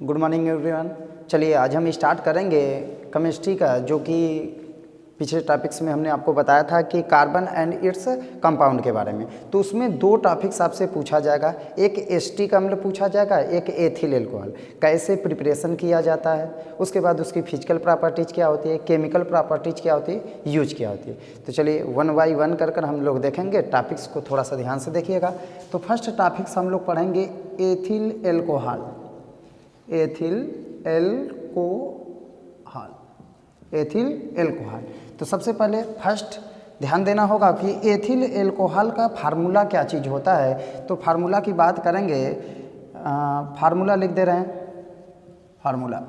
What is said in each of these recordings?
Good morning everyone. चलिए आज हम स्टार्ट करेंगे केमिस्ट्री का, जो कि पिछले टॉपिक्स में हमने आपको बताया था कि कार्बन एंड इट्स कंपाउंड के बारे में। तो उसमें दो टॉपिक्स आपसे पूछा जाएगा, एक एस्टिक अम्ल पूछा जाएगा, एक एथिल एल्कोहल। कैसे प्रिपरेशन किया जाता है, उसके बाद उसकी फिजिकल प्रॉपर्टीज क्या होती है, केमिकल प्रॉपर्टीज क्या होती है, यूज क्या होती है। तो चलिए वन बाई वन कर हम लोग देखेंगे। टॉपिक्स को थोड़ा सा ध्यान से देखिएगा। तो फर्स्ट टॉपिक्स हम लोग पढ़ेंगे ethyl alcohol. Ethyl alcohol, ethyl alcohol. तो सबसे पहले फर्स्ट ध्यान देना होगा कि एथिल एल्कोहल का फार्मूला क्या चीज़ होता है। तो फार्मूला की बात करेंगे, फार्मूला लिख दे रहे हैं। फार्मूला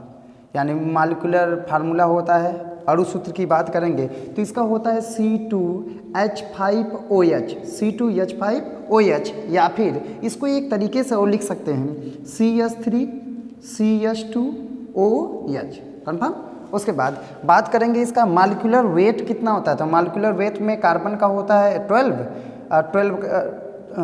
यानी मॉलिक्यूलर फार्मूला होता है। अणु सूत्र की बात करेंगे तो इसका होता है C2H5OH, C2H5OH, या फिर इसको एक तरीके से और लिख सकते हैं CH3CH2OH। कन्फर्म। उसके बाद बात करेंगे इसका मॉलिक्यूलर वेट कितना होता है। तो मॉलिक्यूलर वेट में कार्बन का होता है 12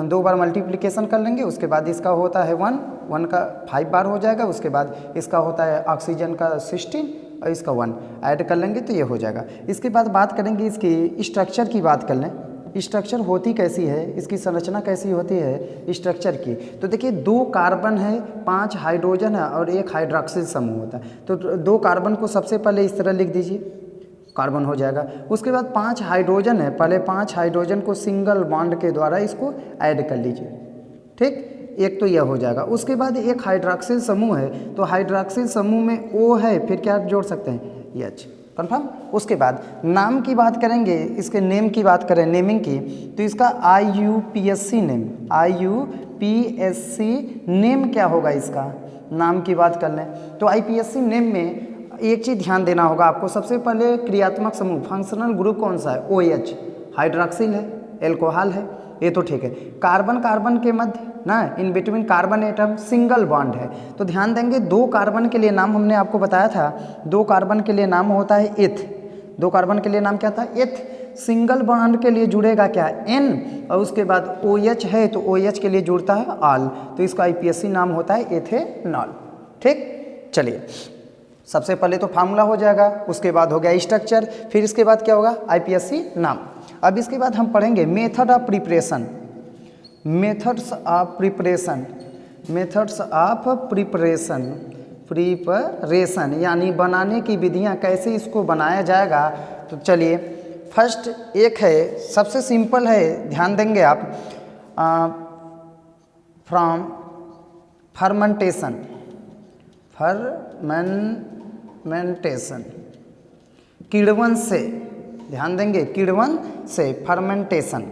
दो बार मल्टीप्लिकेशन कर लेंगे। उसके बाद इसका होता है 1 का 5 बार हो जाएगा। उसके बाद इसका होता है ऑक्सीजन का 16 और इसका 1 ऐड कर लेंगे तो ये हो जाएगा। इसके बाद बात करेंगे इसकी स्ट्रक्चर की बात कर लें। स्ट्रक्चर होती कैसी है, इसकी संरचना कैसी होती है स्ट्रक्चर की। तो देखिए 2 कार्बन है, 5 हाइड्रोजन है और 1 हाइड्रोक्सिल समूह होता है। तो 2 कार्बन को सबसे पहले इस तरह लिख दीजिए, कार्बन हो जाएगा। उसके बाद 5 हाइड्रोजन है, पहले 5 हाइड्रोजन को सिंगल बॉन्ड के द्वारा इसको ऐड कर लीजिए। ठीक, एक तो यह हो जाएगा। उसके बाद 1 हाइड्रोक्सिल समूह है, तो हाइड्रोक्सिल समूह में O है, फिर क्या जोड़ सकते हैं H। कन्फर्म। उसके बाद नाम की बात करेंगे, इसके नेम की बात करें, नेमिंग की, तो इसका IUPAC नेम, IUPAC नेम क्या होगा, इसका नाम की बात कर लें तो IPSC नेम में एक चीज़ ध्यान देना होगा आपको। सबसे पहले क्रियात्मक समूह, फंक्शनल ग्रुप कौन सा है, OH, हाइड्रोक्सिल है, एल्कोहल है, ये तो ठीक है। कार्बन कार्बन के मध्य ना, in between carbon atom single bond है। तो ध्यान देंगे 2 कार्बन के लिए नाम हमने आपको बताया था, 2 कार्बन के लिए नाम होता है एथ। 2 कार्बन के लिए नाम क्या था, एथ। सिंगल बॉन्ड के लिए जुड़ेगा क्या, N, और उसके बाद OH है तो OH के लिए जुड़ता है ऑल, तो इसका IPSC नाम होता है एथेनॉल। ठीक, चलिए सबसे पहले तो फार्मूला हो जाएगा, उसके बाद हो गया स्ट्रक्चर, फिर इसके बाद क्या होगा IPSC नाम। अब इसके बाद हम पढ़ेंगे method of preparation, methods of preparation, methods of preparation, preparation यानी बनाने की विधियां, कैसे इसको बनाया जाएगा। तो चलिए फर्स्ट एक है, सबसे सिंपल है, ध्यान देंगे आप, फ्रॉम फर्मेंटेशन, फर्मेंटेशन, किण्वन से, ध्यान देंगे किण्वन से, फर्मेंटेशन।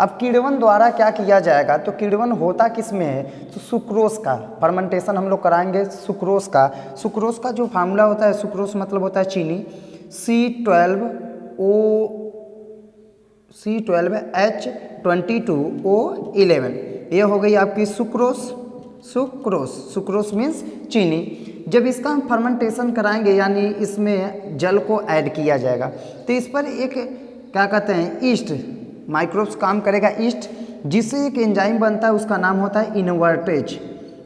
अब किण्वन द्वारा क्या किया जाएगा, तो किण्वन होता किस में है, तो सुक्रोज का फर्मेंटेशन हम लोग कराएंगे, सुक्रोज का। सुक्रोज का जो फार्मूला होता है, सुक्रोज मतलब होता है चीनी, C12H22O11, ये हो गई आपकी सुक्रोज। सुक्रोज, सुक्रोज मीन्स चीनी। जब इसका हम फर्मेंटेशन कराएंगे यानी इसमें जल को ऐड किया जाएगा, तो इस पर एक क्या कहते हैं, ईस्ट, माइक्रोब्स काम करेगा, ईस्ट, जिससे एक एंजाइम बनता है, उसका नाम होता है इनवर्टेज।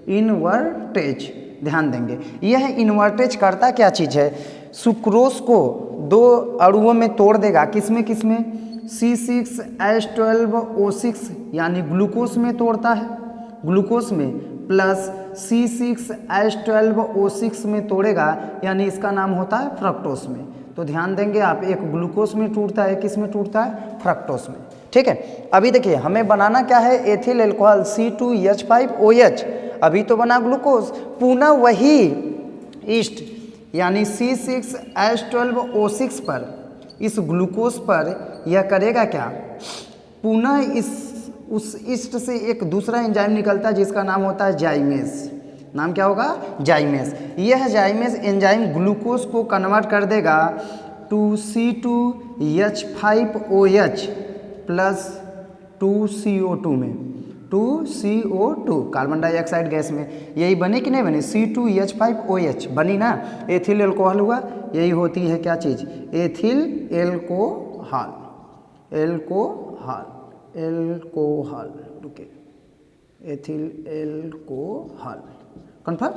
इनवर्टेज, ध्यान देंगे यह इनवर्टेज करता क्या चीज़ है, सुक्रोज को 2 अणुओं में तोड़ देगा। किसमें किसमें, C6H12O6 यानी ग्लूकोज में तोड़ता है, ग्लूकोज में, प्लस C6H12O6 में तोड़ेगा यानी इसका नाम होता है फ्रक्टोज में। तो ध्यान देंगे आप, एक ग्लूकोज में टूटता है, किस में टूटता है, फ्रक्टोज में। ठीक है, अभी देखिए हमें बनाना क्या है, एथिल एल्कोहल C2H5OH, अभी तो बना ग्लूकोज, पुनः वही ईस्ट यानी C6H12O6 पर, इस ग्लूकोज पर यह करेगा क्या, पुनः उस ईस्ट से एक दूसरा एंजाइम निकलता है जिसका नाम होता है जाइमेज। नाम क्या होगा, जाइमेज। यह जाइमेज एंजाइम ग्लूकोज को कन्वर्ट कर देगा टू C2H5OH प्लस 2CO2 में, 2CO2 कार्बन डाइऑक्साइड गैस में। यही बने कि नहीं बने, C2H5OH बनी ना, एथिल एल्कोहल हुआ। यही होती है क्या चीज़, एथिल एल्कोहल, एल्कोहल, एल्कोहल, रुके, एथिल एल्कोहल। कन्फर्म।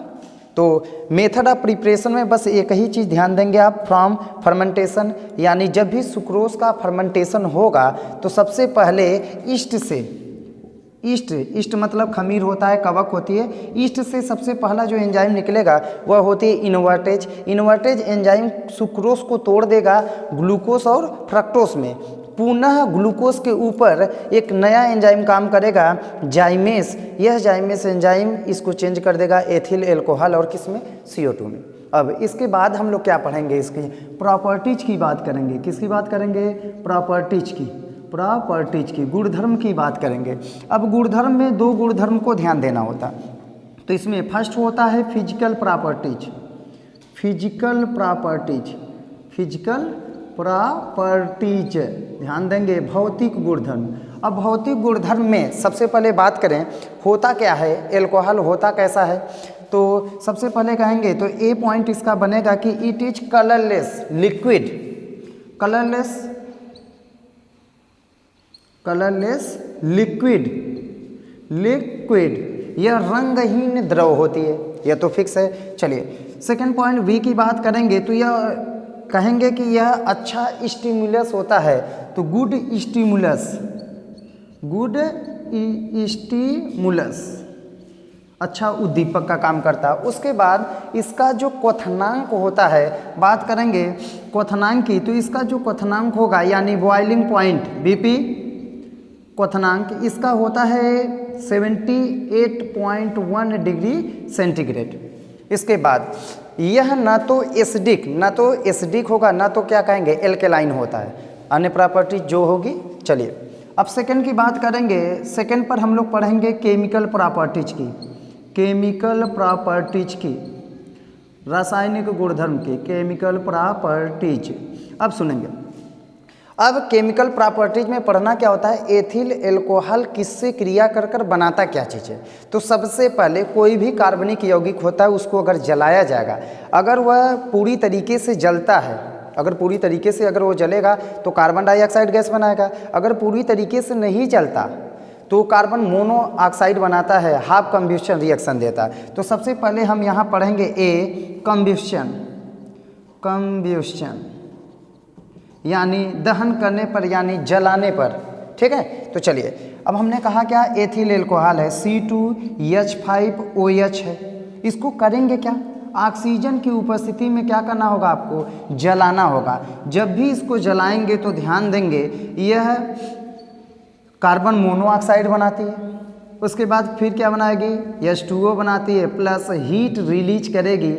तो मेथड ऑफ प्रिपरेशन में बस एक ही चीज़ ध्यान देंगे आप, फ्रॉम फर्मेंटेशन, यानी जब भी सुक्रोज का फर्मेंटेशन होगा तो सबसे पहले ईस्ट से, ईस्ट मतलब खमीर होता है, कवक होती है, ईस्ट से सबसे पहला जो एंजाइम निकलेगा वह होती है इन्वर्टेज। इन्वर्टेज एंजाइम सुक्रोज को तोड़ देगा ग्लूकोज और फ्रक्टोज में, पुनः ग्लूकोज के ऊपर एक नया एंजाइम काम करेगा जाइमेस। यह जाइमेस एंजाइम इसको चेंज कर देगा एथिल एल्कोहल और किस में, CO2 में। अब इसके बाद हम लोग क्या पढ़ेंगे, इसकी प्रॉपर्टीज की बात करेंगे। किसकी बात करेंगे, प्रॉपर्टीज की गुणधर्म की बात करेंगे। अब गुणधर्म में दो गुणधर्म को ध्यान देना होता है। तो इसमें फर्स्ट होता है फिजिकल प्रॉपर्टीज, ध्यान देंगे, भौतिक गुणधर्म। अब भौतिक गुणधर्म में सबसे पहले बात करें होता क्या है, एल्कोहल होता कैसा है, तो सबसे पहले कहेंगे तो ए पॉइंट इसका बनेगा कि it is colourless liquid, colourless liquid, यह रंगहीन द्रव होती है, यह तो फिक्स है। चलिए सेकंड पॉइंट बी की बात करेंगे तो यह कहेंगे कि यह अच्छा स्टिमुलस होता है, तो गुड स्टिमुलस, अच्छा उद्दीपक का काम करता है। उसके बाद इसका जो क्वथनांक होता है, बात करेंगे क्वथनांक की, तो इसका जो क्वथनांक होगा यानी बॉइलिंग पॉइंट BP क्वथनांक, इसका होता है 78.1 डिग्री सेंटीग्रेड। इसके बाद यह ना तो एसिडिक होगा, ना तो क्या कहेंगे एल्केलाइन होता है, अन्य प्रॉपर्टी जो होगी। चलिए अब सेकंड की बात करेंगे। सेकंड पर हम लोग पढ़ेंगे केमिकल प्रॉपर्टीज की, रासायनिक गुणधर्म की, केमिकल प्रॉपर्टीज। अब सुनेंगे, अब केमिकल प्रॉपर्टीज में पढ़ना क्या होता है, एथिल एल्कोहल किससे क्रिया कर कर बनाता क्या चीज़ है। तो सबसे पहले कोई भी कार्बनिक यौगिक होता है उसको अगर जलाया जाएगा, अगर वह पूरी तरीके से जलता है, अगर पूरी तरीके से अगर वो जलेगा तो कार्बन डाइऑक्साइड गैस बनाएगा, अगर पूरी तरीके से नहीं जलता तो कार्बन मोनोऑक्साइड बनाता है, हाफ कंबस्शन रिएक्शन देता है। तो सबसे पहले हम यहाँ पढ़ेंगे ए कंबस्शन यानी दहन करने पर यानी जलाने पर, ठीक है। तो चलिए अब हमने कहा क्या, एथिल एल्कोहल है, C2H5OH है, इसको करेंगे क्या, ऑक्सीजन की उपस्थिति में क्या करना होगा, आपको जलाना होगा। जब भी इसको जलाएंगे तो ध्यान देंगे यह कार्बन मोनोऑक्साइड बनाती है, उसके बाद फिर क्या बनाएगी, H2O बनाती है, प्लस हीट रिलीज करेगी,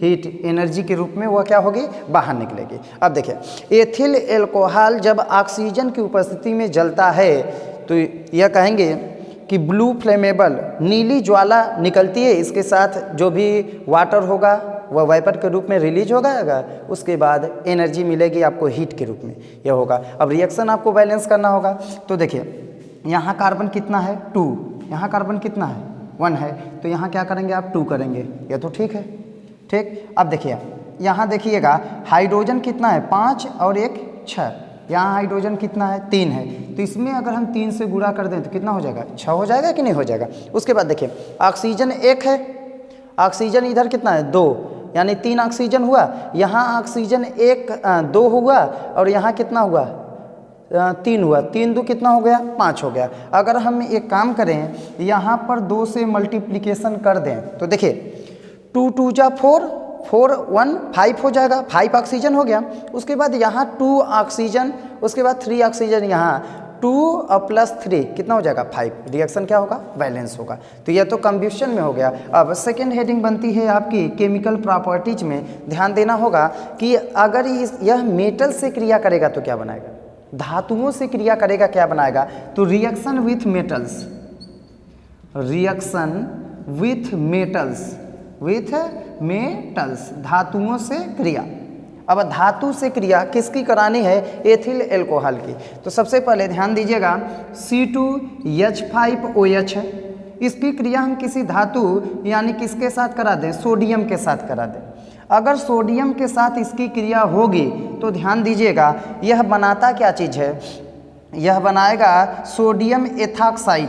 हीट एनर्जी के रूप में वह क्या होगी, बाहर निकलेगी। अब देखिए एथिल एल्कोहल जब ऑक्सीजन की उपस्थिति में जलता है तो यह कहेंगे कि ब्लू फ्लेमेबल, नीली ज्वाला निकलती है, इसके साथ जो भी वाटर होगा वह वाइपर के रूप में रिलीज हो जाएगा, उसके बाद एनर्जी मिलेगी आपको हीट के रूप में, यह होगा। अब रिएक्शन आपको बैलेंस करना होगा। तो देखिए यहाँ कार्बन कितना है 2, यहाँ कार्बन कितना है 1 है, तो यहाँ क्या करेंगे आप 2 करेंगे, यह तो ठीक है, ठीक। अब देखिए यहाँ देखिएगा हाइड्रोजन कितना है 5 और 1 6, यहाँ हाइड्रोजन कितना है 3 है, तो इसमें अगर हम 3 से गुणा कर दें तो कितना हो जाएगा 6 हो जाएगा कि नहीं हो जाएगा। उसके बाद देखिए ऑक्सीजन 1 है, ऑक्सीजन इधर कितना है 2, यानी 3 ऑक्सीजन हुआ, यहाँ ऑक्सीजन 2 हुआ और यहाँ कितना हुआ 3 हुआ, 3 2 कितना हो गया 5 हो गया। अगर हम एक काम करें यहाँ पर 2 से मल्टीप्लिकेशन कर दें तो देखिए 2 2 जा 4, 4 1 5 हो जाएगा, 5 ऑक्सीजन हो गया। उसके बाद यहाँ 2 ऑक्सीजन, उसके बाद 3 ऑक्सीजन, यहाँ 2 प्लस 3 कितना हो जाएगा 5, रिएक्शन क्या होगा बैलेंस होगा। तो यह तो कंबस्शन में हो गया। अब सेकेंड हेडिंग बनती है आपकी केमिकल प्रॉपर्टीज में, ध्यान देना होगा कि अगर यह मेटल से क्रिया करेगा तो क्या बनाएगा, धातुओं से क्रिया करेगा क्या बनाएगा, तो रिएक्शन विथ मेटल्स, धातुओं से क्रिया। अब धातु से क्रिया किसकी करानी है, एथिल एल्कोहल की। तो सबसे पहले ध्यान दीजिएगा C2H5OH है, इसकी क्रिया हम किसी धातु यानी किसके साथ करा दें, सोडियम के साथ करा दें। अगर सोडियम के साथ इसकी क्रिया होगी तो ध्यान दीजिएगा यह बनाता क्या चीज़ है, यह बनाएगा सोडियम एथॉक्साइड,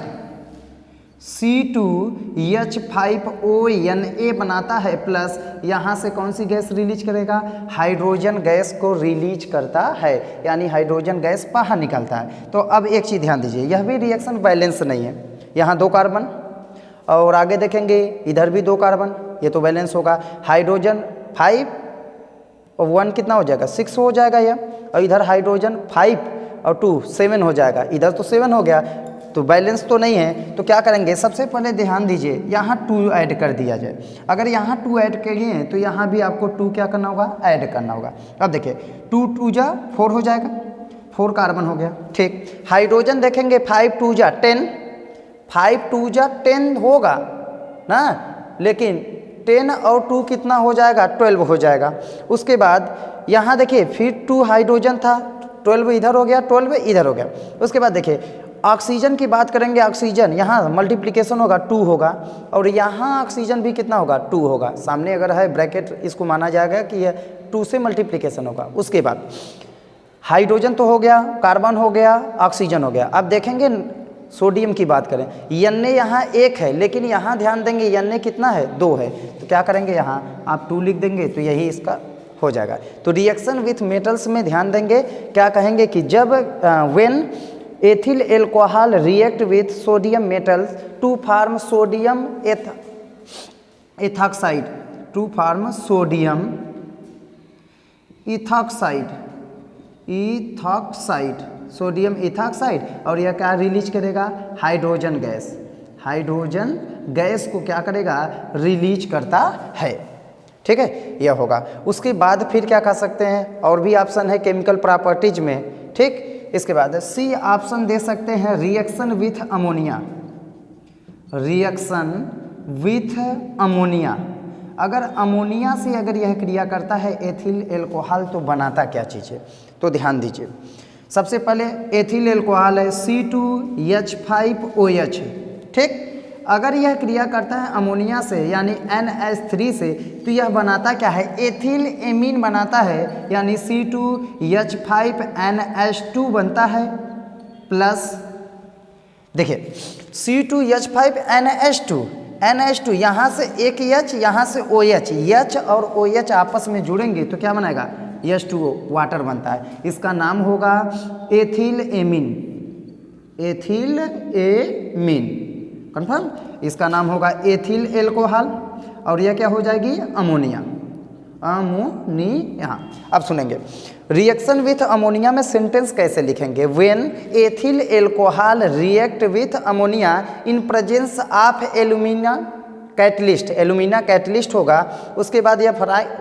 C2H5ONA बनाता है प्लस यहाँ से कौन सी गैस रिलीज करेगा, हाइड्रोजन गैस को रिलीज करता है, यानी हाइड्रोजन गैस बाहर निकलता है। तो अब एक चीज़ ध्यान दीजिए, यह भी रिएक्शन बैलेंस नहीं है, यहाँ 2 कार्बन और आगे देखेंगे इधर भी 2 कार्बन, ये तो बैलेंस होगा। हाइड्रोजन 5 और 1 कितना हो जाएगा, 6 हो जाएगा यह, और इधर हाइड्रोजन 5 और 2 7 हो जाएगा, इधर तो 7 हो गया, तो बैलेंस तो नहीं है। तो क्या करेंगे, सबसे पहले ध्यान दीजिए यहाँ 2 ऐड कर दिया जाए। अगर यहाँ 2 ऐड करिए तो यहाँ भी आपको 2 क्या करना होगा, ऐड करना होगा। अब देखिए 2 2 जा 4 हो जाएगा, 4 कार्बन हो गया, ठीक। हाइड्रोजन देखेंगे 5 2 जा 10, 5 2 जा 10 होगा ना, लेकिन 10 और 2 कितना हो जाएगा, 12 हो जाएगा। उसके बाद यहाँ देखिए फिर 2 हाइड्रोजन था, 12 इधर हो गया, 12 इधर हो गया। उसके बाद देखिए ऑक्सीजन की बात करेंगे, ऑक्सीजन यहाँ मल्टीप्लिकेशन होगा 2 होगा, और यहाँ ऑक्सीजन भी कितना होगा, 2 होगा। सामने अगर है ब्रैकेट, इसको माना जाएगा कि यह 2 से मल्टीप्लिकेशन होगा। उसके बाद हाइड्रोजन तो हो गया, कार्बन हो गया, ऑक्सीजन हो गया। अब देखेंगे सोडियम की बात करें, Na यहाँ 1 है, लेकिन यहाँ ध्यान देंगे Na कितना है, 2 है। तो क्या करेंगे, यहाँ आप 2 लिख देंगे तो यही इसका हो जाएगा। तो रिएक्शन विथ मेटल्स में ध्यान देंगे, क्या कहेंगे कि जब when ethyl alcohol react with sodium metals to form sodium ethoxide, to form sodium ethoxide, sodium ethoxide, और यह क्या रिलीज करेगा, हाइड्रोजन गैस। हाइड्रोजन गैस को क्या करेगा, रिलीज करता है, ठीक है, यह होगा। उसके बाद फिर क्या कह सकते हैं, और भी ऑप्शन है केमिकल प्रॉपर्टीज में, ठीक। इसके बाद सी ऑप्शन दे सकते हैं, reaction with ammonia, reaction with ammonia. अगर अमोनिया से अगर यह क्रिया करता है एथिल एल्कोहल, तो बनाता क्या चीज़ है, तो ध्यान दीजिए। सबसे पहले एथिल एल्कोहल है C2H5OH, ठीक। अगर यह क्रिया करता है अमोनिया से यानी NH3 से, तो यह बनाता क्या है, एथिल एमीन बनाता है, यानी C2H5NH2 बनता है, प्लस देखिए C2H5NH2, NH2 यहाँ से एक H, यहाँ से OH, H और OH आपस में जुड़ेंगे तो क्या बनाएगा, H2O, वाटर बनता है। इसका नाम होगा ethyl amine, ethyl amine, confirm. इसका नाम होगा एथिल एल्कोहल, और यह क्या हो जाएगी, अमोनिया, अमोनिया। अब सुनेंगे रिएक्शन विथ अमोनिया में सेंटेंस कैसे लिखेंगे, when ethyl alcohol react with ammonia in presence of alumina catalyst, alumina catalyst होगा। उसके बाद यह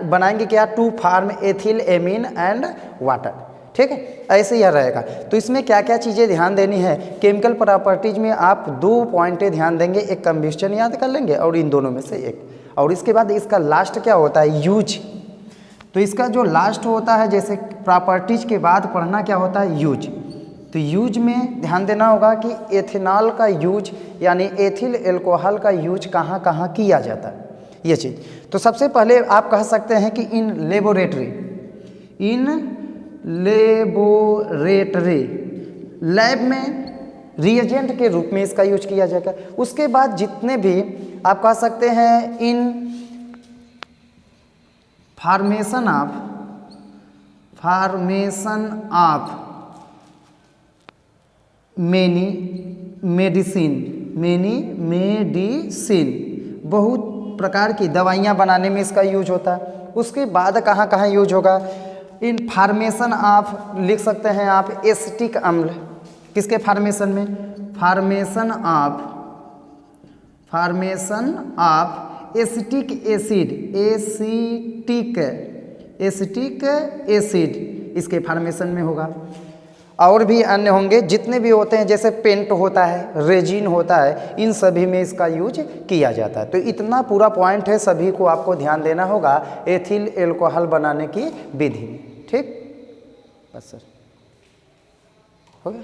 बनाएंगे क्या, to form ethyl amine and water, ठीक है, ऐसे यह रहेगा। तो इसमें क्या क्या चीज़ें ध्यान देनी है, केमिकल प्रॉपर्टीज में आप 2 पॉइंटें ध्यान देंगे, एक कंबस्शन याद कर लेंगे और इन दोनों में से एक, और इसके बाद इसका लास्ट क्या होता है, यूज। तो इसका जो लास्ट होता है, जैसे प्रॉपर्टीज के बाद पढ़ना क्या होता है, यूज। तो यूज में ध्यान देना होगा कि एथेनॉल का यूज यानी एथिल एल्कोहल का यूज कहाँ कहाँ किया जाता है, ये चीज़। तो सबसे पहले आप कह सकते हैं कि in laboratory, in laboratory, lab में रिएजेंट के रूप में इसका यूज किया जाएगा। उसके बाद जितने भी आप कह सकते हैं in formation of many medicine, बहुत प्रकार की दवाइयाँ बनाने में इसका यूज होता है। उसके बाद कहाँ कहाँ यूज होगा, इन फार्मेशन ऑफ लिख सकते हैं आप एसिटिक अम्ल, किसके फार्मेशन में, formation of acetic acid, acetic acid इसके फार्मेशन में होगा। और भी अन्य होंगे जितने भी होते हैं, जैसे पेंट होता है, रेजिन होता है, इन सभी में इसका यूज किया जाता है। तो इतना पूरा पॉइंट है, सभी को आपको ध्यान देना होगा एथिल एल्कोहल बनाने की विधि, ठीक। बस सर, हो गया।